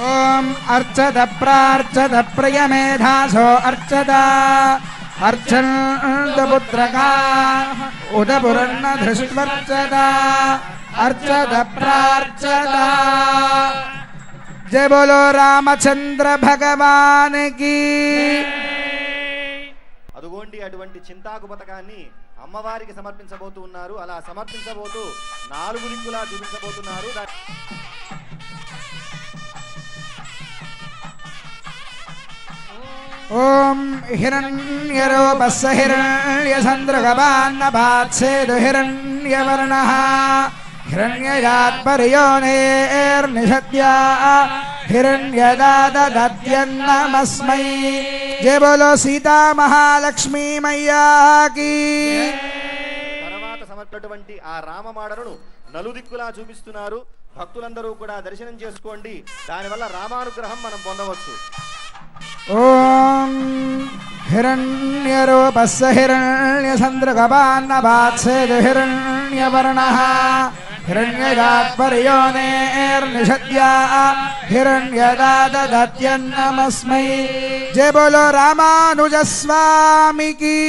ओम अर्चत प्रार्चत प्रियमेधासो अर्चत अर्चन्त पुत्रका उदपुरन्न धृष्वर्चत अर्चत प्रार्चत। जय बोलो रामचंद्र भगवान की। అదుగోండి అటువంటి చింతాకు పతకాన్ని అమ్మవారికి సమర్పించబోతూ ఉన్నారు. అలా సమర్పించబోతూ 4 దిక్కులా చూపించబోతున్నారు. ओम हिरण्यरूपस्य हिरण्यचन्द्रगवान्नपात्सेदु हिरण्यवर्णः हिरण्यजात्पर्योनेर्निषद्या हिरण्यदाददत्यन्नमस्मै। जय बोलो सीता महालक्ष्मी मैया की। తర్వాత సమర్పటువంటి ఆ రామమాడను నలుదిక్కులా చూపిస్తున్నారు. భక్తులందరూ కూడా దర్శనం చేసుకోండి. దానివల్ల రామానుగ్రహం మనం పొందవచ్చు. ओम हिरण्यरूपस्य हिरण्यचन्द्रगवान्नपात्सेदु हिरण्यवर्णः हिरण्यजात्पर्योनेर्निषद्या हिरण्यदाददत्यन्नमस्मै। जय बोलो रामानुज स्वामी की।